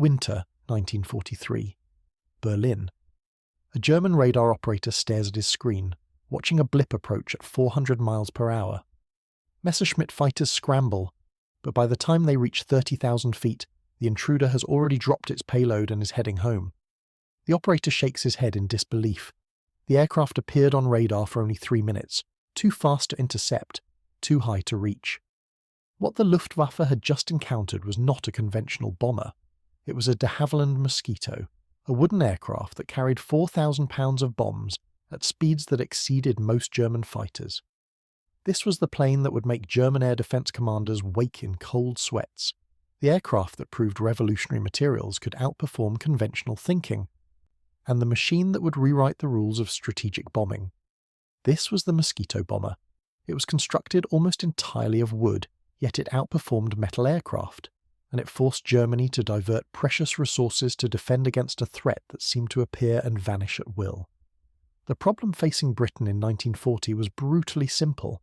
Winter 1943. Berlin. A German radar operator stares at his screen, watching a blip approach at 400 miles per hour. Messerschmitt fighters scramble, but by the time they reach 30,000 feet, the intruder has already dropped its payload and is heading home. The operator shakes his head in disbelief. The aircraft appeared on radar for only 3 minutes, too fast to intercept, too high to reach. What the Luftwaffe had just encountered was not a conventional bomber. It was a de Havilland Mosquito, a wooden aircraft that carried 4,000 pounds of bombs at speeds that exceeded most German fighters. This was the plane that would make German air defense commanders wake in cold sweats, the aircraft that proved revolutionary materials could outperform conventional thinking, and the machine that would rewrite the rules of strategic bombing. This was the Mosquito bomber. It was constructed almost entirely of wood, yet it outperformed metal aircraft, and it forced Germany to divert precious resources to defend against a threat that seemed to appear and vanish at will. The problem facing Britain in 1940 was brutally simple.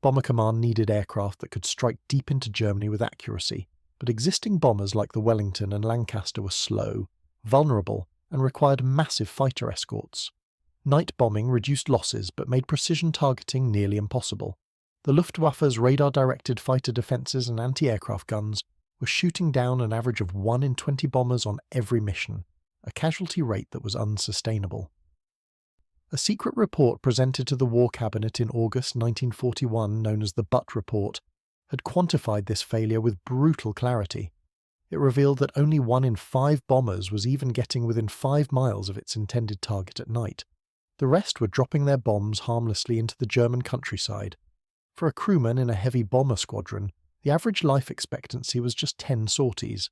Bomber Command needed aircraft that could strike deep into Germany with accuracy, but existing bombers like the Wellington and Lancaster were slow, vulnerable, and required massive fighter escorts. Night bombing reduced losses but made precision targeting nearly impossible. The Luftwaffe's radar-directed fighter defences and anti-aircraft guns were shooting down an average of 1 in 20 bombers on every mission, a casualty rate that was unsustainable. A secret report presented to the War Cabinet in August 1941, known as the Butt Report, had quantified this failure with brutal clarity. It revealed that only 1 in 5 bombers was even getting within 5 miles of its intended target at night. The rest were dropping their bombs harmlessly into the German countryside. For a crewman in a heavy bomber squadron, the average life expectancy was just 10 sorties.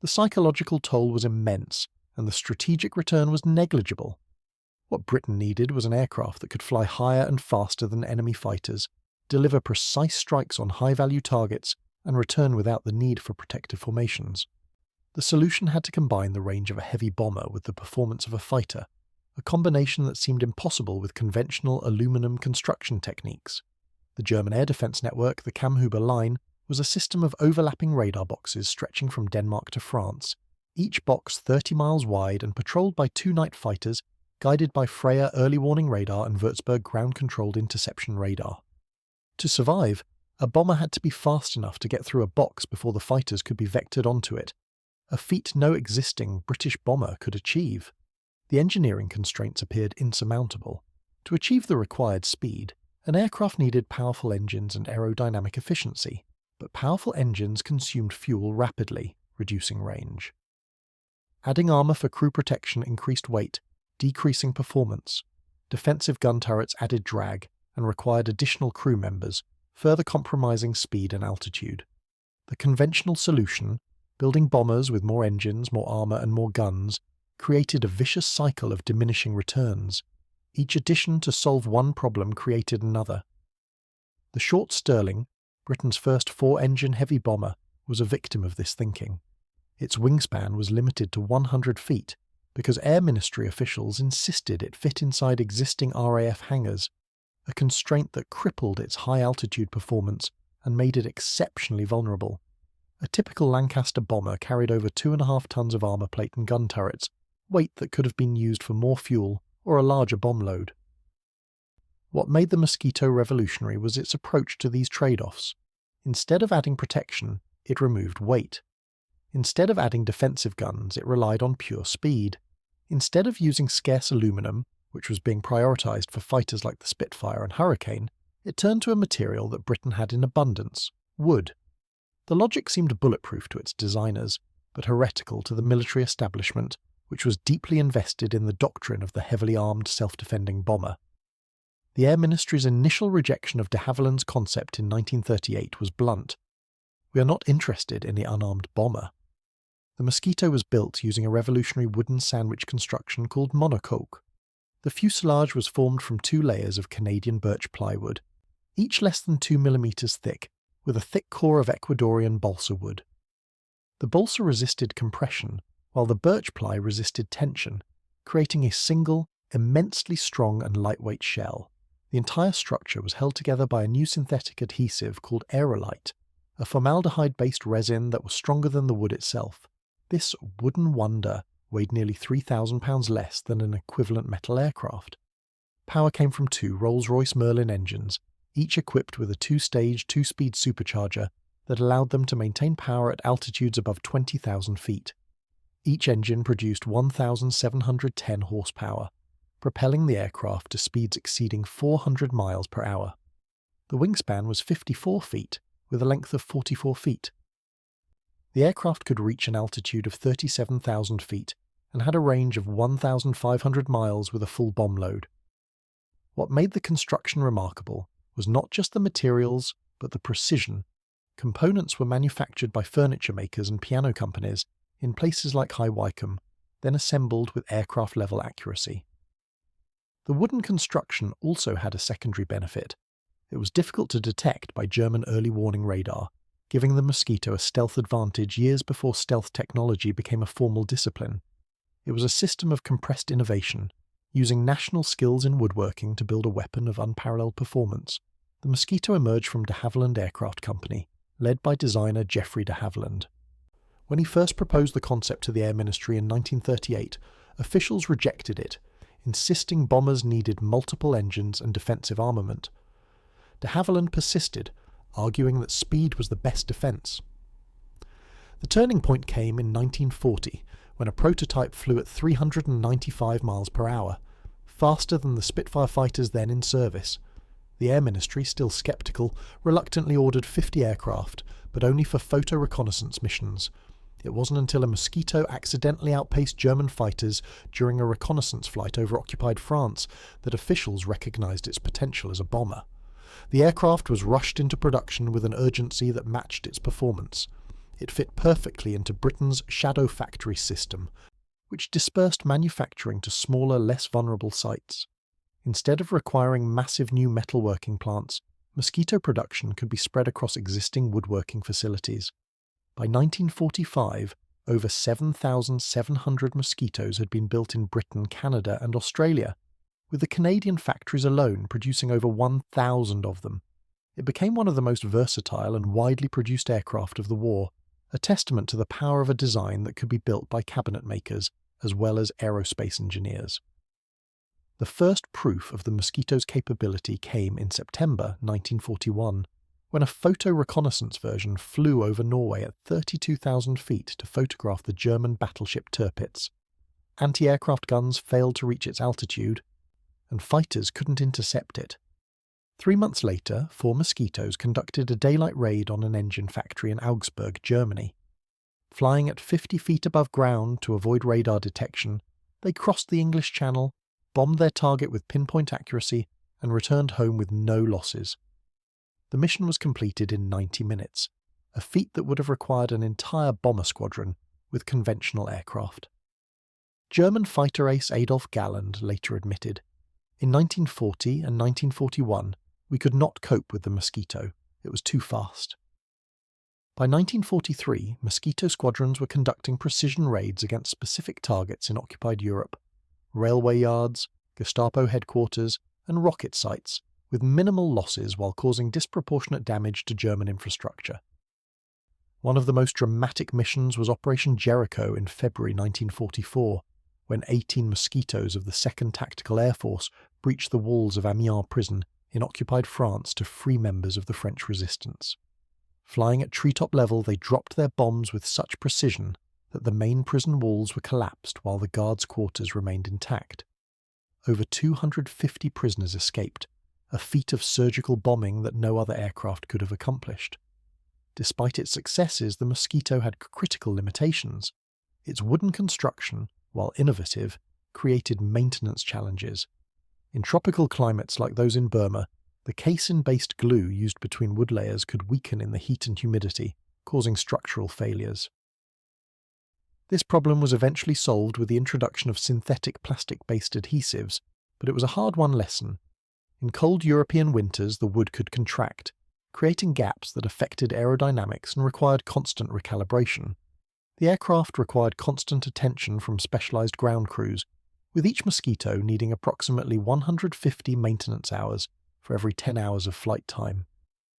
The psychological toll was immense, and the strategic return was negligible. What Britain needed was an aircraft that could fly higher and faster than enemy fighters, deliver precise strikes on high-value targets, and return without the need for protective formations. The solution had to combine the range of a heavy bomber with the performance of a fighter, a combination that seemed impossible with conventional aluminum construction techniques. The German air defense network, the Kammhuber Line, was a system of overlapping radar boxes stretching from Denmark to France, each box 30 miles wide and patrolled by 2 night fighters guided by Freya early warning radar and Würzburg ground-controlled interception radar. To survive, a bomber had to be fast enough to get through a box before the fighters could be vectored onto it, a feat no existing British bomber could achieve. The engineering constraints appeared insurmountable. To achieve the required speed, an aircraft needed powerful engines and aerodynamic efficiency, but powerful engines consumed fuel rapidly, reducing range. Adding armour for crew protection increased weight, decreasing performance. Defensive gun turrets added drag and required additional crew members, further compromising speed and altitude. The conventional solution, building bombers with more engines, more armour and more guns, created a vicious cycle of diminishing returns. Each addition to solve one problem created another. The short Stirling, Britain's first 4-engine heavy bomber, was a victim of this thinking. Its wingspan was limited to 100 feet, because Air Ministry officials insisted it fit inside existing RAF hangars, a constraint that crippled its high-altitude performance and made it exceptionally vulnerable. A typical Lancaster bomber carried over 2.5 tons of armour plate and gun turrets, weight that could have been used for more fuel or a larger bomb load. What made the Mosquito revolutionary was its approach to these trade-offs. Instead of adding protection, it removed weight. Instead of adding defensive guns, it relied on pure speed. Instead of using scarce aluminum, which was being prioritised for fighters like the Spitfire and Hurricane, it turned to a material that Britain had in abundance: wood. The logic seemed bulletproof to its designers, but heretical to the military establishment, which was deeply invested in the doctrine of the heavily armed self-defending bomber. The Air Ministry's initial rejection of de Havilland's concept in 1938 was blunt. We are not interested in the unarmed bomber. The Mosquito was built using a revolutionary wooden sandwich construction called monocoque. The fuselage was formed from 2 layers of Canadian birch plywood, each less than 2 millimeters thick, with a thick core of Ecuadorian balsa wood. The balsa resisted compression, while the birch ply resisted tension, creating a single, immensely strong and lightweight shell. The entire structure was held together by a new synthetic adhesive called aerolite, a formaldehyde-based resin that was stronger than the wood itself. This wooden wonder weighed nearly 3,000 pounds less than an equivalent metal aircraft. Power came from two Rolls-Royce Merlin engines, each equipped with a two-stage, two-speed supercharger that allowed them to maintain power at altitudes above 20,000 feet. Each engine produced 1,710 horsepower, propelling the aircraft to speeds exceeding 400 miles per hour. The wingspan was 54 feet, with a length of 44 feet. The aircraft could reach an altitude of 37,000 feet and had a range of 1,500 miles with a full bomb load. What made the construction remarkable was not just the materials, but the precision. Components were manufactured by furniture makers and piano companies in places like High Wycombe, then assembled with aircraft-level accuracy. The wooden construction also had a secondary benefit. It was difficult to detect by German early warning radar, giving the Mosquito a stealth advantage years before stealth technology became a formal discipline. It was a system of compressed innovation, using national skills in woodworking to build a weapon of unparalleled performance. The Mosquito emerged from de Havilland Aircraft Company, led by designer Geoffrey de Havilland. When he first proposed the concept to the Air Ministry in 1938, officials rejected it, insisting bombers needed multiple engines and defensive armament. De Havilland persisted, arguing that speed was the best defence. The turning point came in 1940, when a prototype flew at 395 miles per hour, faster than the Spitfire fighters then in service. The Air Ministry, still sceptical, reluctantly ordered 50 aircraft, but only for photo reconnaissance missions. It wasn't until a Mosquito accidentally outpaced German fighters during a reconnaissance flight over occupied France that officials recognised its potential as a bomber. The aircraft was rushed into production with an urgency that matched its performance. It fit perfectly into Britain's shadow factory system, which dispersed manufacturing to smaller, less vulnerable sites. Instead of requiring massive new metalworking plants, Mosquito production could be spread across existing woodworking facilities. By 1945, over 7,700 Mosquitoes had been built in Britain, Canada, and Australia, with the Canadian factories alone producing over 1,000 of them. It became one of the most versatile and widely produced aircraft of the war, a testament to the power of a design that could be built by cabinet makers as well as aerospace engineers. The first proof of the Mosquito's capability came in September 1941, when a photo reconnaissance version flew over Norway at 32,000 feet to photograph the German battleship Tirpitz. Anti-aircraft guns failed to reach its altitude, and fighters couldn't intercept it. 3 months later, 4 Mosquitoes conducted a daylight raid on an engine factory in Augsburg, Germany. Flying at 50 feet above ground to avoid radar detection, they crossed the English Channel, bombed their target with pinpoint accuracy, and returned home with no losses. The mission was completed in 90 minutes, a feat that would have required an entire bomber squadron with conventional aircraft. German fighter ace Adolf Galland later admitted, "In 1940 and 1941, we could not cope with the Mosquito. It was too fast." By 1943, Mosquito squadrons were conducting precision raids against specific targets in occupied Europe: railway yards, Gestapo headquarters, and rocket sites, with minimal losses while causing disproportionate damage to German infrastructure. One of the most dramatic missions was Operation Jericho in February 1944, when 18 Mosquitoes of the 2nd Tactical Air Force breached the walls of Amiens prison in occupied France to free members of the French resistance. Flying at treetop level, they dropped their bombs with such precision that the main prison walls were collapsed while the guards' quarters remained intact. Over 250 prisoners escaped, a feat of surgical bombing that no other aircraft could have accomplished. Despite its successes, the Mosquito had critical limitations. Its wooden construction, while innovative, created maintenance challenges. In tropical climates like those in Burma, the casein-based glue used between wood layers could weaken in the heat and humidity, causing structural failures. This problem was eventually solved with the introduction of synthetic plastic-based adhesives, but it was a hard-won lesson. In cold European winters, the wood could contract, creating gaps that affected aerodynamics and required constant recalibration. The aircraft required constant attention from specialized ground crews, with each Mosquito needing approximately 150 maintenance hours for every 10 hours of flight time.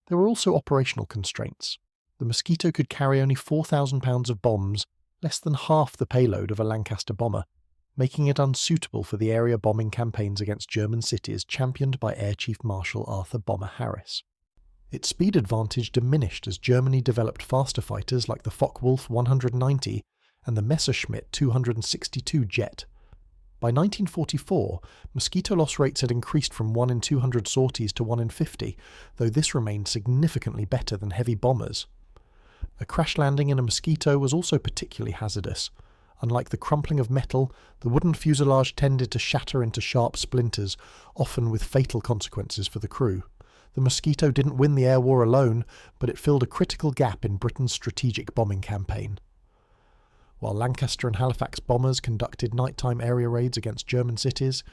There were also operational constraints. The Mosquito could carry only 4,000 pounds of bombs less than half the payload of a Lancaster bomber, making it unsuitable for the area bombing campaigns against German cities championed by Air Chief Marshal Arthur Bomber Harris. Its speed advantage diminished as Germany developed faster fighters like the Focke-Wulf 190 and the Messerschmitt 262 jet. By 1944, Mosquito loss rates had increased from 1 in 200 sorties to 1 in 50, though this remained significantly better than heavy bombers. A crash landing in a Mosquito was also particularly hazardous. Unlike the crumpling of metal, the wooden fuselage tended to shatter into sharp splinters, often with fatal consequences for the crew. The Mosquito didn't win the air war alone, but it filled a critical gap in Britain's strategic bombing campaign. While Lancaster and Halifax bombers conducted nighttime area raids against German cities,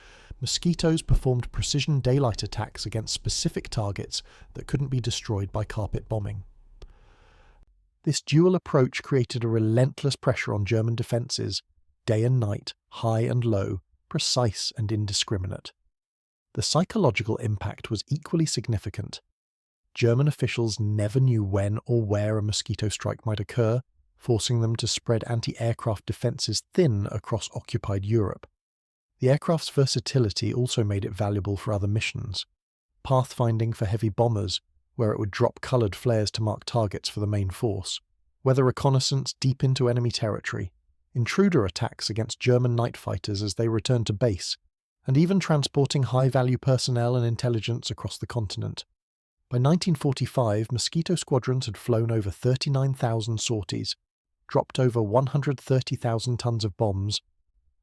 Mosquitoes performed precision daylight attacks against specific targets that couldn't be destroyed by carpet bombing. This dual approach created a relentless pressure on German defences, day and night, high and low, precise and indiscriminate. The psychological impact was equally significant. German officials never knew when or where a Mosquito strike might occur, forcing them to spread anti-aircraft defences thin across occupied Europe. The aircraft's versatility also made it valuable for other missions. Pathfinding for heavy bombers, where it would drop coloured flares to mark targets for the main force, weather reconnaissance deep into enemy territory, intruder attacks against German night fighters as they returned to base, and even transporting high-value personnel and intelligence across the continent. By 1945, Mosquito squadrons had flown over 39,000 sorties, dropped over 130,000 tons of bombs,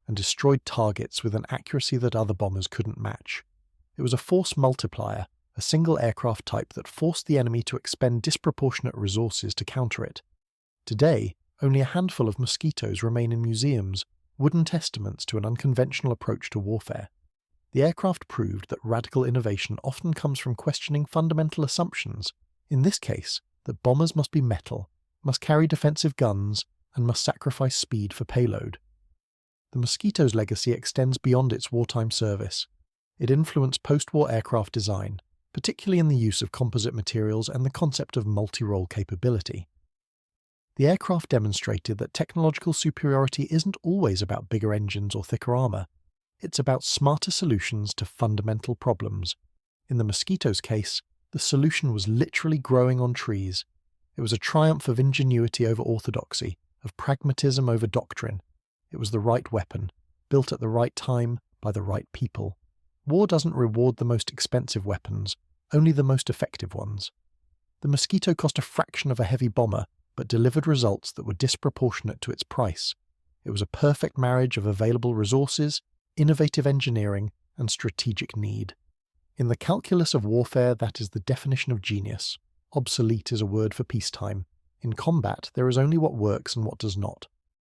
and destroyed targets with an accuracy that other bombers couldn't match. It was a force multiplier, a single aircraft type that forced the enemy to expend disproportionate resources to counter it. Today, only a handful of Mosquitoes remain in museums, wooden testaments to an unconventional approach to warfare. The aircraft proved that radical innovation often comes from questioning fundamental assumptions, in this case, that bombers must be metal, must carry defensive guns, and must sacrifice speed for payload. The Mosquito's legacy extends beyond its wartime service. It influenced post-war aircraft design, particularly in the use of composite materials and the concept of multi-role capability. The aircraft demonstrated that technological superiority isn't always about bigger engines or thicker armour. It's about smarter solutions to fundamental problems. In the Mosquito's case, the solution was literally growing on trees. It was a triumph of ingenuity over orthodoxy, of pragmatism over doctrine. It was the right weapon, built at the right time by the right people. War doesn't reward the most expensive weapons, only the most effective ones. The Mosquito cost a fraction of a heavy bomber, but delivered results that were disproportionate to its price. It was a perfect marriage of available resources, innovative engineering, and strategic need. In the calculus of warfare, that is the definition of genius. Obsolete is a word for peacetime. In combat, there is only what works and what does not.